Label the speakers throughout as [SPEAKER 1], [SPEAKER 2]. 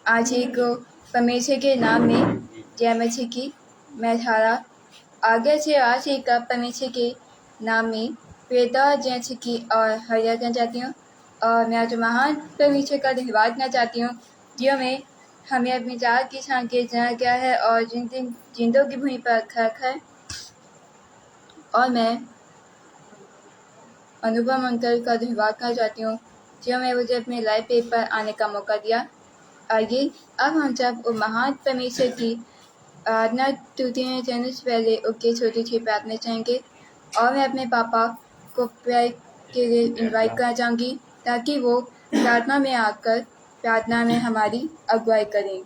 [SPEAKER 1] आज एक परमेश्वर के नाम में जय मसीह की मैं थारा आगे से आज एक परमेश्वर के नाम में प्रियता जय की और हरिया करना चाहती हूँ। और मैं आज महान परमेश्वर का धन्यवाद करना चाहती हूँ जो में हमें अपनी जात की शान के जना किया है और जिंदों की भूमि पर रखा है। और मैं अनुपम अंकल का धन्यवाद करना चाहती हूँ जो मैं मुझे अपने लाइव पेज पर आने का मौका दिया। आइए अब हम जब महान परमेश्वर की आराधना टूटने जाने से पहले उसके छोटी सी प्रार्थना चाहेंगे। और मैं अपने पापा को प्रेयर के लिए इनवाइट करना चाहूँगी ताकि वो प्रार्थना में आकर प्रार्थना में हमारी अगुवाई करें।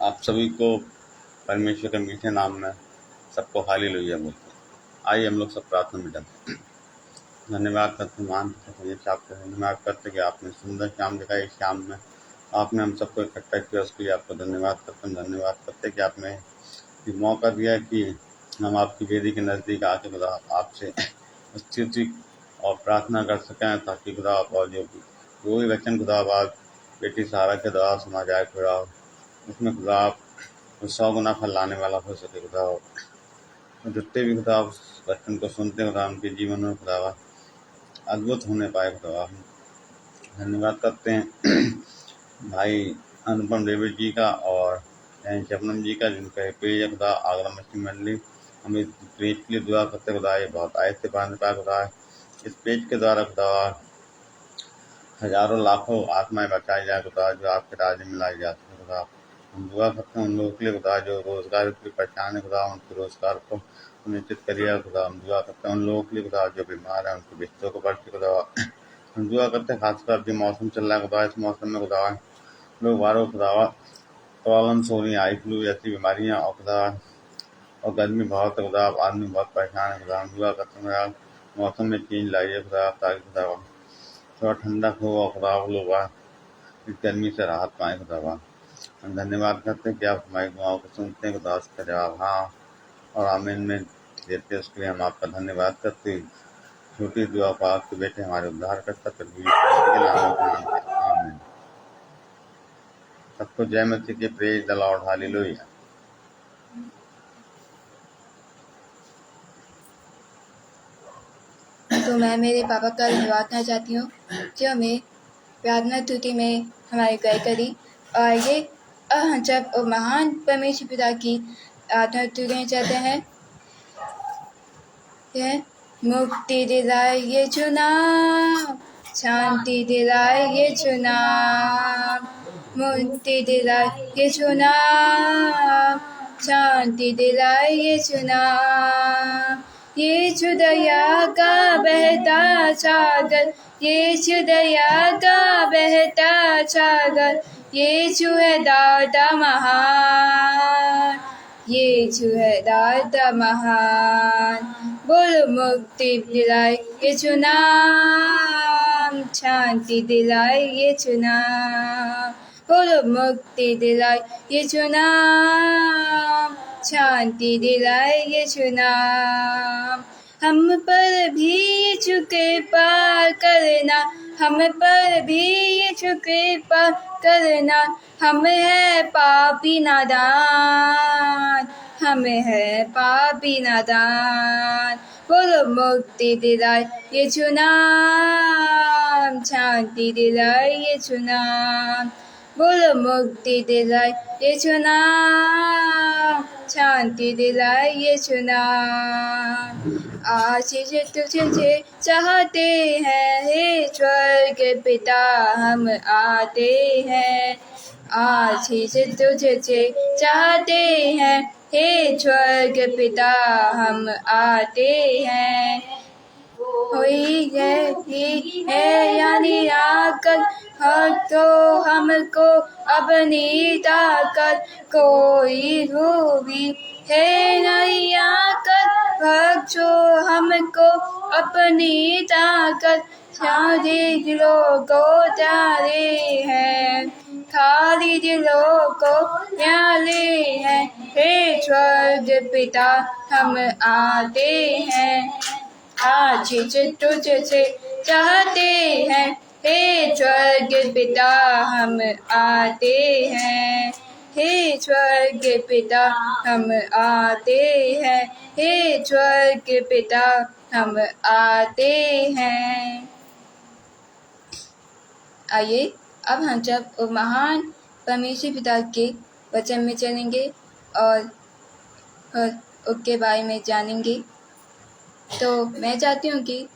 [SPEAKER 2] आप सभी को परमेश्वर के मीठे नाम में सबको हालेलुया बोलते हैं। आइए हम लोग सब प्रार्थना में जाते हैं। धन्यवाद करते मान आपका धन्यवाद करते कि आपने सुंदर शाम दिखाई। इस शाम में आपने हम सबको इकट्ठा किया, उसके लिए आपको धन्यवाद करते हैं। धन्यवाद करते कि आपने ये मौका दिया कि हम आपकी वेदी के नज़दीक आके खुदा आपसे स्तुति और प्रार्थना कर सकें ताकि खुदा और जो भी वचन खुदा आज बेटी सहारा के द्वारा सुना जाए खुदा उसमें खुदा आप 100 गुना फल लाने वाला हो सके खुदा। जितने भी खुदा उस वचन को सुनते खुदा उनके जीवन में खुदा अद्भुत होने पाए खुदा। धन्यवाद करते हैं भाई अनुपम डेविड जी का और शबनम जी का जिनका पेज खुदा आगरा मछली मंडली। हम इस पेज के लिए दुआ करते खुदा ये बहुत आयत से पढ़ने पाए खुदा। इस पेज के द्वारा खुदा हजारों लाखों आत्माएं बचाई जाए खुदा जो आपके राज्य में लाई जा सके खुदा। हम दुआ करते हैं उन लोगों के लिए खुदा जो रोजगार के लिए परेशान है खुदा उनके रोजगार को सुनिश्चित करिए खुदा। हम दुआ करते हैं उन लोगों के लिए खुदा जो बीमार है उनके बिस्तरों को बढ़ के खुदा। हम दुआ करते हैं खासकर जो मौसम चल रहा है खुदा इस मौसम में खुदा लोग बारों खुदा प्रॉब्लम्स हो रही हैं, आई फ्लू जैसी बीमारियाँ और खुदा और गर्मी बहुत है खुदा। आदमी बहुत परेशान है खुदा। हम दुआ करते हैं मौसम में चेंज लाइए खुदा ताकि खुदा थोड़ा ठंडक हो और खुदा लोग इस गर्मी से राहत पाएँ खुदा। हम धन्यवाद करते हैं कि आप हमारी दुआओं को सुनते हैं खुदा। उसका जवाब हाँ और आमीन में देते हैं। उसके लिए हम आपका धन्यवाद करते हैं। छोटी दुआ को आपके बेटे हमारे उद्धार करता आमीन। सबको जय मसीह के प्रेज द लॉर्ड हालेलुया।
[SPEAKER 1] तो मैं मेरे पापा का धन्यवाद करना चाहती हूँ जो हमें प्रार्थना स्तुति में हमारी गए करी। और ये जब महान परमेश्वर पिता की आराधना स्तुति चाहते हैं मुक्ति दिलाए ये चुनाव, शांति दिलाए ये चुनाव, मुक्ति दिलाए ये चुनाव, शांति दिलाए ये चुनाव। यीशु दया का बहता सागर, यीशु दया का बहता सागर, यीशु है दाता महान, यीशु है दाता महान। बोलो मुक्ति दिलाए ये चुनाव, शांति दिलाए ये चुनाव। बोलो मुक्ति दिलाए ये चुनाव, शांति दिलाए ये चुनाव। हम पर भी यीशु कृपा करना, हम पर भी यीशु कृपा करना। हम है पापी नादान, हम है पापी नादान। बोलो मुक्ति दिलाए ये चुनाव, शांति दिलाए ये चुनाव। बोलो मुक्ति दिलाए ये चुनाव, शांति दिलाए ये चुनाव। आशीष तुझे चाहते हैं हे स्वर्ग पिता हम आते हैं, आशीष तुझे चाहते हैं हे स्वर्ग पिता हम आते हैं। कोई है यानी आकर तो हमको अपनी ताकत, कोई भी है नहीं आकर बख्शो हमको अपनी ताकत। खाली दिलों को प्यारे हैं, खाली दिलों को प्यारे हैं हे स्वर्ग पिता हम आते हैं, आशीष तुझसे चाहते हैं, हे स्वर्ग पिता हम आते हैं, हे स्वर्ग पिता हम आते हैं, हे स्वर्ग पिता हम आते हैं। आइए अब हम जब उस महान परमेश्वर पिता के वचन में चलेंगे और उसके बारे में जानेंगे। तो मैं चाहती हूँ कि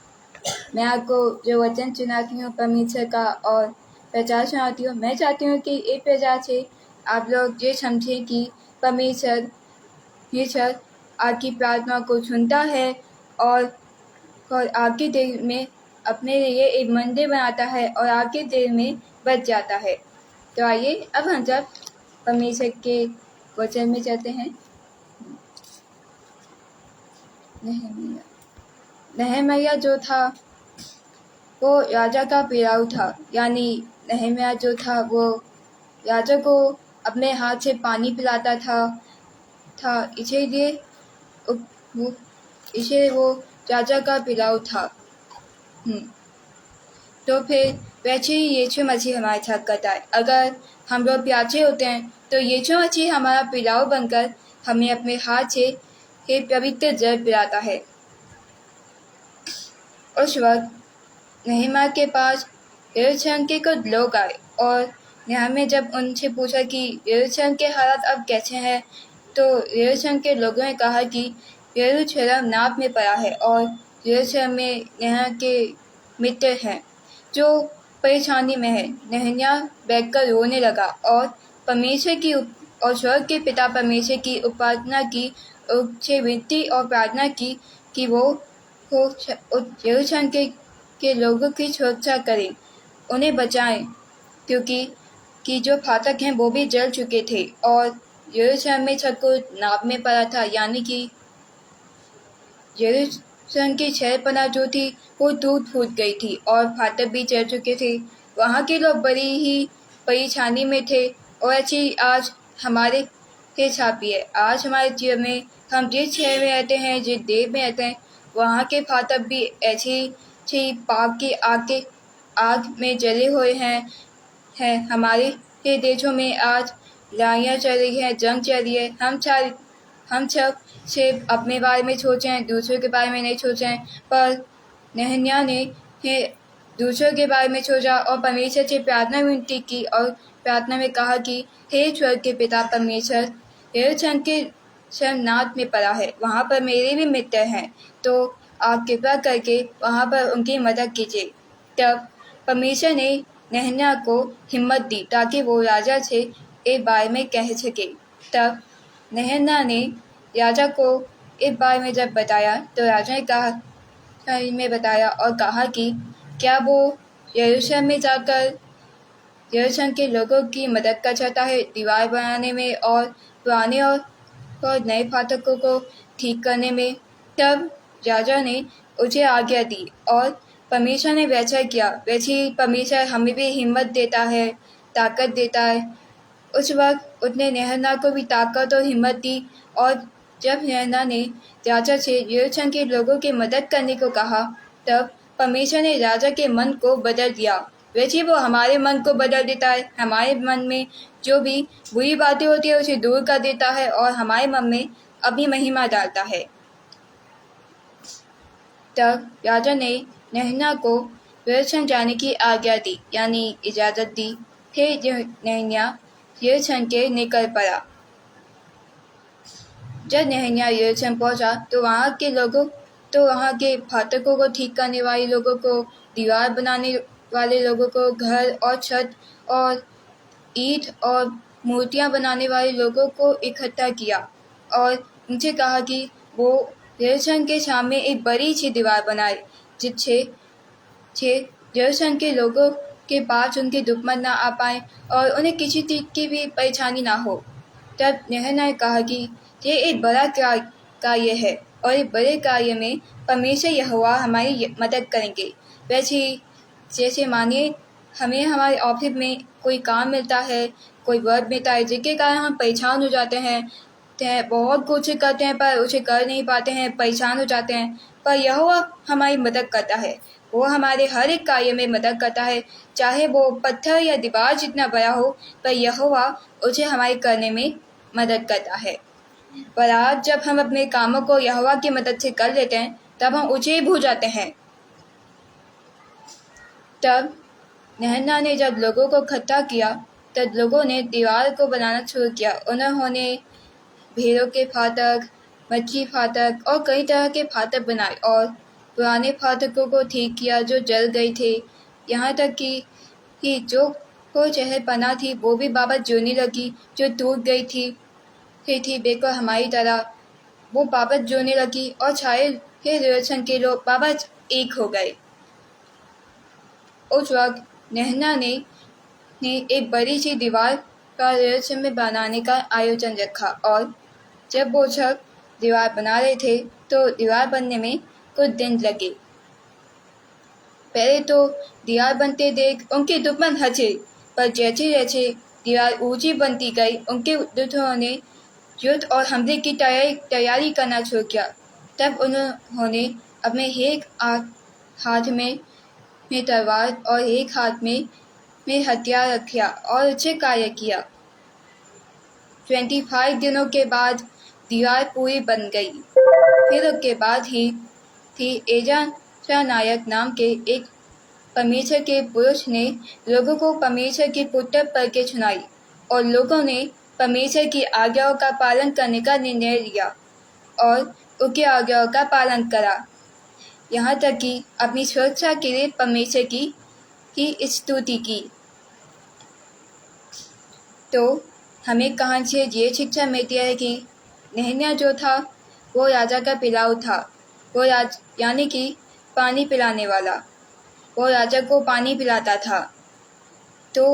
[SPEAKER 1] मैं आपको जो वचन सुनाती हूँ परमेश्वर का और प्रचार सुनाती हूँ, मैं चाहती हूँ कि इस प्रचार से आप लोग ये समझें कि परमेश्वर आपकी प्रार्थना को सुनता है और आपके दिल में अपने लिए एक मंदिर बनाता है और आपके दिल में बच जाता है। तो आइए अब हम जब परमेश्वर के वचन में चलते हैं। नहमयाह जो था वो राजा का पिलाऊ था, यानी नहमयाह जो था वो राजा को अपने हाथ से पानी पिलाता था इसीलिए वो राजा का पिलाऊ था। तो फिर वैसे ही यीशु मसीह हमारे साथ करता है। अगर हम लोग प्यासे होते हैं तो यीशु मसीह हमारा पिलाऊ बनकर हमें अपने हाथ से एक पवित्र जल पिलाता है। उस वक्त नहमयाह के पास यरूशलेम के कुछ लोग आए और नहमयाह जब उनसे पूछा कि यरूशलेम के हालात अब कैसे हैं, तो यरूशलेम के लोगों ने कहा कि यरूशलेम नाप में पड़ा है और यरूशलेम में नहमयाह के मित्र हैं जो परेशानी में है। नहमयाह बैठकर रोने लगा और परमेश्वर की और स्वर्ग के पिता परमेश्वर की उपासना की, उससे विनती और प्रार्थना की कि वो यरूशलेम के लोगों की सुरक्षा करें, उन्हें बचाएं, क्योंकि जो फाटक हैं वो भी जल चुके थे और यरूशलेम में सब कुछ नाप में पड़ा था, यानी कि यरूशलेम की शहरपनाह जो थी वो टूट फूट गई थी और फाटक भी जल चुके थे। वहाँ के लोग बड़ी ही परेशानी में थे और ऐसी आज हमारे के साथ भी है। आज हमारे जीवन में हम जिस शहर में रहते हैं, जिस देश में रहते हैं, वहाँ के फाटक भी ऐसी पाप की आग में जले हुए हैं। हमारे देशों में आज लड़ाइयाँ चल रही हैं, जंग चल रही है। हम सब सिर्फ अपने बारे में सोचें, दूसरों के बारे में नहीं सोचें, पर नहमयाह ने दूसरों के बारे में सोचा और परमेश्वर से प्रार्थना विनती की और प्रार्थना में कहा कि हे स्वर्ग के पिता परमेश्वर, यरूशलेम के शरणनाथ में पड़ा है, वहाँ पर मेरे भी मित्र हैं, तो आप कृपा करके वहाँ पर उनकी मदद कीजिए। तब परमेश्वर ने नहमयाह को हिम्मत दी ताकि वो राजा से इस बारे में कह सके। तब नहमयाह ने राजा को इस बारे में जब बताया तो राजा ने बताया और कहा कि क्या वो यरूशलेम में जाकर यरूशलेम के लोगों की मदद कर सकता है दीवार बनाने में और पुराने और नए फाटकों को ठीक करने में। तब राजा ने उसे आज्ञा दी और परमेश्वर ने वैसा किया। वैसे ही परमेश्वर हमें भी हिम्मत देता है, ताकत देता है। उस वक्त उसने नहमयाह को भी ताकत और हिम्मत दी और जब नहमयाह ने राजा से यरूशलेम के लोगों की मदद करने को कहा, तब परमेश्वर ने राजा के मन को बदल दिया। वैसे वो हमारे मन को बदल देता है। हमारे मन में जो भी बुरी बातें होती है उसे दूर कर देता है और हमारे मन में अपनी महिमा डालता है। तब राजा ने नहमयाह को यरूशलेम जाने की आज्ञा दी, यानी इजाज़त दी। फिर नहमयाह यरूशलेम के निकल पड़ा। जब नहमयाह यरूशलेम पहुंचा तो वहाँ के फाटकों को ठीक करने वाले लोगों को, दीवार बनाने वाले लोगों को, घर और छत और ईंट और मूर्तियाँ बनाने वाले लोगों को इकट्ठा किया और उनसे कहा कि वो यरूशलेम के सामने एक बड़ी सी दीवार बनाए, जिससे यरूशलेम के लोगों के पास उनके दुश्मन ना आ पाए और उन्हें किसी चीज़ की भी परेशानी ना हो। तब नहमयाह ने कहा कि ये एक बड़ा कार्य है और इस बड़े कार्य में परमेश्वर यहोवा हमारी मदद करेंगे। वैसे ही जैसे मानिए हमें हमारे ऑफिस में कोई काम मिलता है, कोई वर्क मिलता है, जिसके कारण हम परेशान हो जाते हैं, बहुत कोशिश करते हैं पर उसे कर नहीं पाते हैं, परेशान हो जाते हैं। पर यहोवा हमारी मदद करता है। वो हमारे हर एक कार्य में मदद करता है, चाहे वो पत्थर या दीवार जितना बड़ा हो, पर यहोवा उसे हमारे करने में मदद करता है। पर आज जब हम अपने कामों को यहोवा की मदद से कर लेते हैं, तब हम उसे भूल जाते हैं। तब नहन्ना ने जब लोगों को इकट्ठा किया, तब लोगों ने दीवार को बनाना शुरू किया। उन्होंने भेड़ों के फाटक, मच्छी फाटक और कई तरह के फाटक बनाए और पुराने फाटकों को ठीक किया जो जल गए थे। यहाँ तक कि जो कोई चहलपना थी वो भी वापस जुड़ने लगी, जो टूट गई थी बेकर हमारी तरह वो वापस जुड़ने लगी और छाए रिलेशन के लोग वापस एक हो गए। उस वक्त नहना ने एक बड़ी सी दीवार का रिलेशन में बनाने का आयोजन रखा और जब वो सब दीवार बना रहे थे तो दीवार बनने में कुछ दिन लगे। पहले तो दीवार बनते देख उनके दुश्मन हंसे, पर जैसे जैसे दीवार ऊंची बनती गई उनके दुश्मनों ने युद्ध और हमले की तैयारी करना शुरू किया। तब उन्होंने अपने एक हाथ में तलवार और एक हाथ में हथियार रखा और अच्छे कार्य किया। 25 दिनों के बाद दीवार पूरी बन गई। फिर उसके बाद ही एजा नायक नाम के एक परमेश्वर के पुरुष ने लोगों को परमेश्वर की पुत्र पढ़ के सुनाई और लोगों ने परमेश्वर की आज्ञाओं का पालन करने का निर्णय लिया और उसकी आज्ञाओं का पालन करा, यहाँ तक कि अपनी सुरक्षा के लिए परमेश्वर की स्तुति की। तो हमें कहानी से ये शिक्षा मिलती है कि नहन्याह जो था वो राजा का पिलाऊ था, वो यानी कि पानी पिलाने वाला, वो राजा को पानी पिलाता था। तो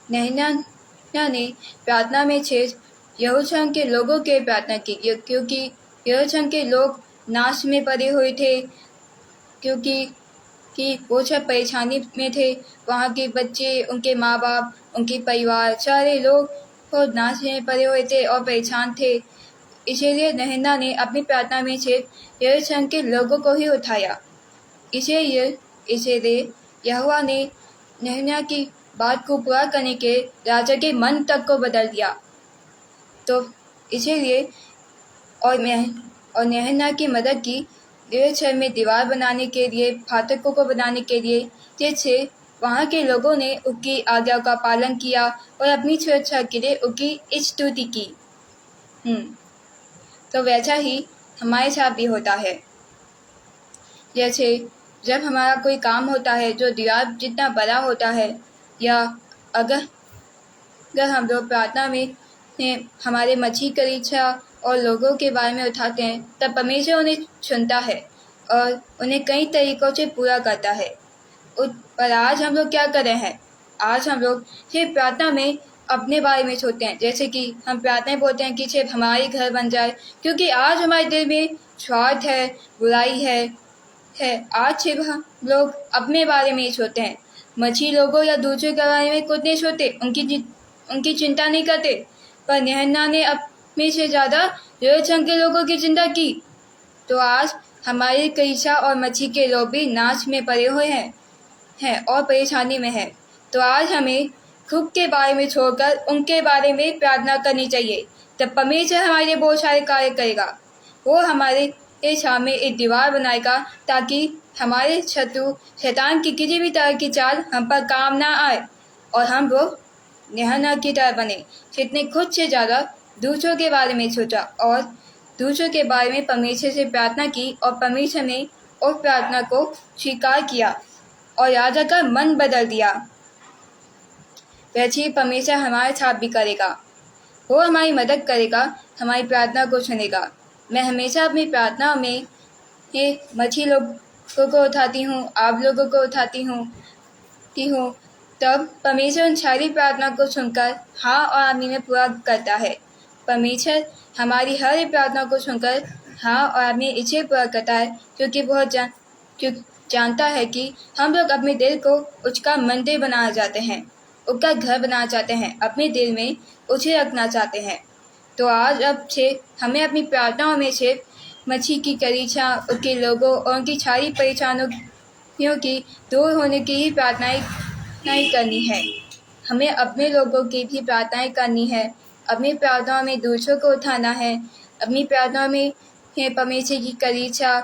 [SPEAKER 1] नहन्याह ने प्रार्थना में सिर्फ यरूशलेम के लोगों के प्रार्थना की, क्योंकि यरूशलेम के लोग नाश में पड़े हुए थे, क्योंकि वो सब परेशानी में थे। वहाँ के बच्चे, उनके माँ बाप, उनके परिवार, सारे लोग तो नाश में पड़े हुए थे और परेशान थे। इसीलिए नहन्याह ने अपनी प्रार्थना में सिर्फ यरूशलेम के लोगों को ही उठाया। इसीलिए यहोवा ने नहन्याह की बात को पूरा करने के राजा के मन तक को बदल दिया। तो इसीलिए और नहन्याह की मदद की यरूशलेम में दीवार बनाने के लिए, फाटकों को बनाने के लिए, जिससे वहाँ के लोगों ने उसकी आज्ञा का पालन किया और अपनी सुरक्षा के लिए उसकी स्तुति की। तो वैसा ही हमारे साथ भी होता है। जैसे जब हमारा कोई काम होता है जो दीवार जितना बड़ा होता है, या अगर हम लोग प्रार्थना में हमारे मछली की इच्छा और लोगों के बारे में उठाते हैं, तब परमेश्वर उन्हें सुनता है और उन्हें कई तरीक़ों से पूरा करता है। पर आज हम लोग क्या कर रहे हैं? आज हम लोग सिर्फ प्रार्थना में अपने बारे में सोचते हैं। जैसे कि हम प्रार्थना में बोलते हैं कि सिर्फ हमारे घर बन जाए, क्योंकि आज हमारे दिल में स्वार्थ है, बुराई है। आज सिर्फ हम लोग अपने बारे में ही सोचते हैं। मछली लोगों या दूसरे के बारे में कुछ नहीं सोचते, उनकी चिंता नहीं करते। पर नहन्याह ने अपने से ज़्यादा यरूशलेम के लोगों की चिंता की। तो आज हमारे कलीसिया और मछली के लोग भी नाश में पड़े हुए हैं और परेशानी में है। तो आज हमें खुद के बारे में छोड़कर उनके बारे में प्रार्थना करनी चाहिए। तब परमेश्वर हमारे लिए बहुत सारे कार्य करेगा। वो हमारे सामने एक दीवार बनाएगा ताकि हमारे शत्रु शैतान की किसी भी तरह की चाल हम पर काम ना आए और हम वो नहन्याह की तरह बने, जितने खुद से ज़्यादा दूसरों के बारे में सोचा और दूसरों के बारे में परमेश्वर से प्रार्थना की और परमेश्वर ने उस प्रार्थना को स्वीकार किया और राजा का मन बदल दिया। वैसे ही परमेश्वर हमारे साथ भी करेगा। वो हमारी मदद करेगा, हमारी प्रार्थना को सुनेगा। मैं हमेशा अपनी प्रार्थना में मछली लोगों को उठाती हूँ, आप लोगों को उठाती हूँ। तब परमेश्वर उन सारी प्रार्थना को सुनकर हाँ और आमीन में पूरा करता है। परमेश्वर हमारी हर एक प्रार्थना को सुनकर हाँ और आमीन इसे पूरा करता है, क्योंकि वह जानता है कि हम लोग अपने दिल को उसका मंदिर बनाना चाहते हैं, उसका घर बनाना चाहते हैं, अपने दिल में उसे रखना चाहते हैं। तो आज अब से हमें अपनी प्रार्थनाओं में से मसीह की कलीसिया के लोगों और उनकी सारी परेशानियों की दूर होने की ही प्रार्थनाएं करनी है। हमें अपने लोगों की भी प्रार्थनाएं करनी है। अपनी प्रार्थनाओं में दूसरों को उठाना है। अपनी प्रार्थनाओं में परमेश्वर की कलीसिया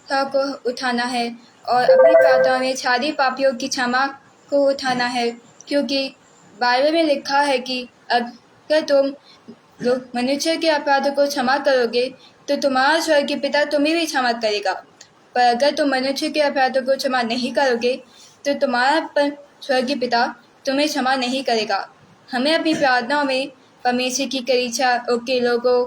[SPEAKER 1] को उठाना है और अपनी प्रार्थनाओं में सारी पापियों की क्षमा को उठाना है, क्योंकि बाइबल में लिखा है कि अगर तुम मनुष्य के अपराधों को क्षमा करोगे तो तुम्हारा स्वर्गीय पिता तुम्हें भी क्षमा करेगा, पर अगर तुम मनुष्य के अपराधों को क्षमा नहीं करोगे तो तुम्हारा स्वर्गीय पिता तुम्हें क्षमा नहीं करेगा। हमें अपनी प्रार्थनाओं में परमेश्वर की कलीसिया के लोगों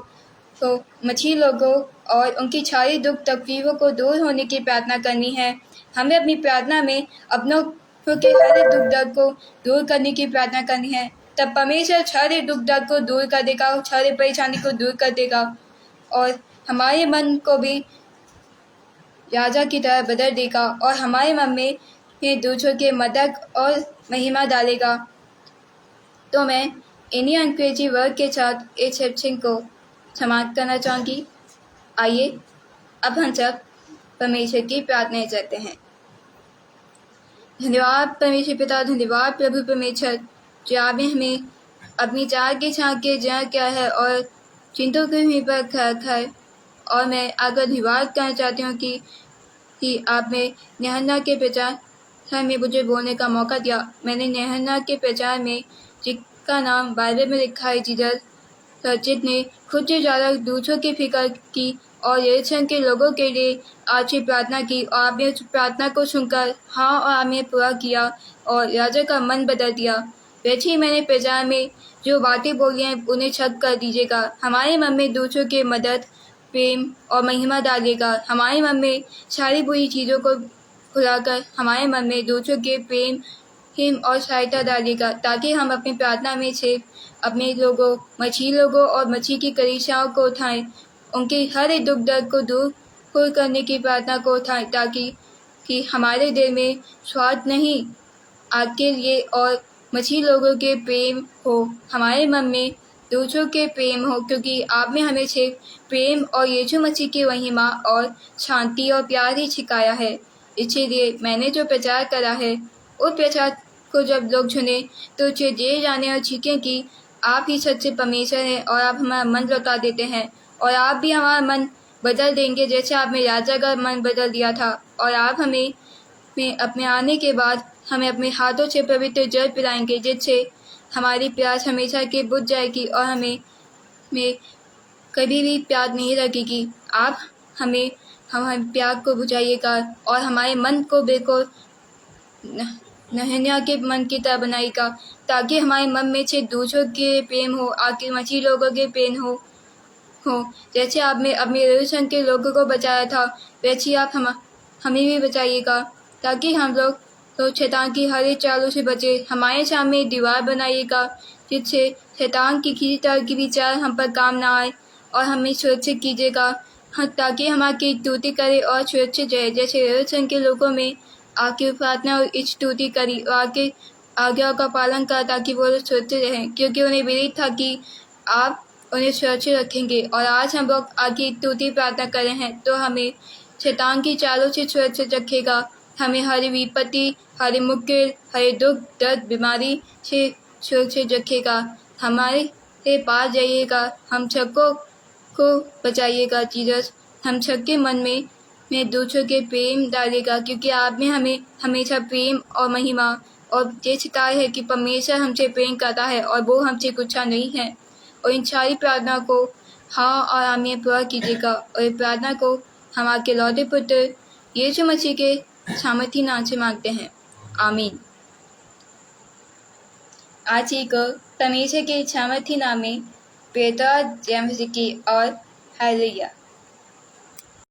[SPEAKER 1] को, मसीही लोगों और उनकी सारी दुख तकलीफों को दूर होने की प्रार्थना करनी है। हमें अपनी प्रार्थना में अपनों के हर दुख दर्द को दूर करने की प्रार्थना करनी है। तब परमेश्वर सारे दुख दर्द को दूर कर देगा, सारे परेशानी को दूर कर देगा और हमारे मन को भी राजा की तरह बदल देगा और हमारे मन में दूसरों के मदद और महिमा डालेगा। तो मैं इन्हीं अंग्रेजी वर्ड के साथ इस सेक्शन को समाप्त करना चाहूँगी। आइए अब हम सब परमेश्वर की प्रार्थना करते हैं। धन्यवाद परमेश्वर पिता, धन्यवाद प्रभु परमेश्वर, जो आपने हमें अपनी चार के छाँक के जहाँ क्या है और चिंतों के हुई पर खर और मैं आकर धन्यवाद करना चाहती हूँ कि आपने यूहन्ना के प्रचार में मुझे बोलने का मौका दिया। मैंने यूहन्ना के प्रचार में जिसका नाम बाइबल में लिखा है जीसस, सचित ने खुद से ज़्यादा दूसरों की फिक्र की और यरूशलेम के लोगों के लिए आपसे प्रार्थना की और आपने उस प्रार्थना को सुनकर हाँ और आपने पूरा किया और राजा का मन बदल दिया। वैसे ही मैंने प्रचार में जो बातें बोली हैं उन्हें छक कर दीजिएगा। हमारे मन में दूसरों के मदद, प्रेम और महिमा डालिएगा। हमारे मन में सारी बुरी चीज़ों को भुलाकर हमारे मन में दूसरों के प्रेम और सहायता डालिएगा, ताकि हम अपनी प्रार्थना में से अपने लोगों, मसीही लोगों और मसीह की कलीसियाओं को उठाएं, उनके हर एक दुख दर्द को दूर करने की प्रार्थना को उठाएं, ताकि हमारे दिल में स्वार्थ नहीं, आपके लिए और मसीही लोगों के प्रेम हो, हमारे मन में दूसरों के प्रेम हो, क्योंकि आपने हमें सिर्फ प्रेम और यीशु मसीह की महिमा और शांति और प्यार ही सिखाया है। इसीलिए मैंने जो प्रचार करा है उस प्रचार को जब लोग सुने तो उसे ये जाने और सीखें कि आप ही सच्चे परमेश्वर हैं और आप हमारा मन लौटा देते हैं और आप भी हमारा मन बदल देंगे, जैसे आपने राजा का मन बदल दिया था। और आप हमें अपने आने के बाद हमें अपने हाथों से पवित्र जल पिलाएंगे, जिससे हमारी प्यास हमेशा के बुझ जाएगी और हमें कभी भी प्यास नहीं लगेगी। आप हमें प्यास को बुझाइएगा और हमारे मन को बिल्कुल नहन्या के मन की तरह बनाइएगा, ताकि हमारे मन में से दूसरों के प्रेम हो, आपके मसीही लोगों के प्रेम हो। जैसे आपने अपने यरूशलेम के लोगों को बचाया था, वैसे ही आप हमें भी बचाइएगा, ताकि हम लोग तो शैतान की हर एक चालों से बचे। हमारे सामने एक दीवार बनाइएगा, जिससे शैतान की किसी तरह की भी चाल हम पर काम ना आए और हमें सुरक्षित कीजिएगा, ताकि हम आपकी स्तुति करें और सुरक्षित रहे। जैसे यरूशलेम के लोगों में आपकी प्रार्थना और स्तुति करी और आपके आज्ञाओं का पालन करा, ताकि वो लोग सुरक्षित रहें, क्योंकि उन्हें विदित था कि आप उन्हें सुरक्षित रखेंगे। और आज हम लोग आपकी स्तुति प्रार्थना कर रहे हैं, तो हमें शैतान की चालों से सुरक्षित रखेगा, हमें हर विपत्ति, हर मुश्किल, हर दुख दर्द बीमारी से सुरक्षित रखेगा। हमारे पास जाइएगा, हम सबको बचाइएगा जीसस। हम सबके मन में दूसरों के प्रेम डालेगा, क्योंकि आपने हमें हमेशा प्रेम और महिमा और ये सिखाया है कि परमेश्वर हमसे प्रेम करता है और वो हमसे कुछ नहीं है। और इन सारी प्रार्थना को हाँ और आमीन पूरा कीजिएगा और इस प्रार्थना को हम आपके लौटे पुत्र यीशु मसीह के सामर्थी नाम से मांगते हैं, आमीन। आज ही को परमेश्वर के सामर्थी नाम में प्रेता जय मसीह की और हालेलुया।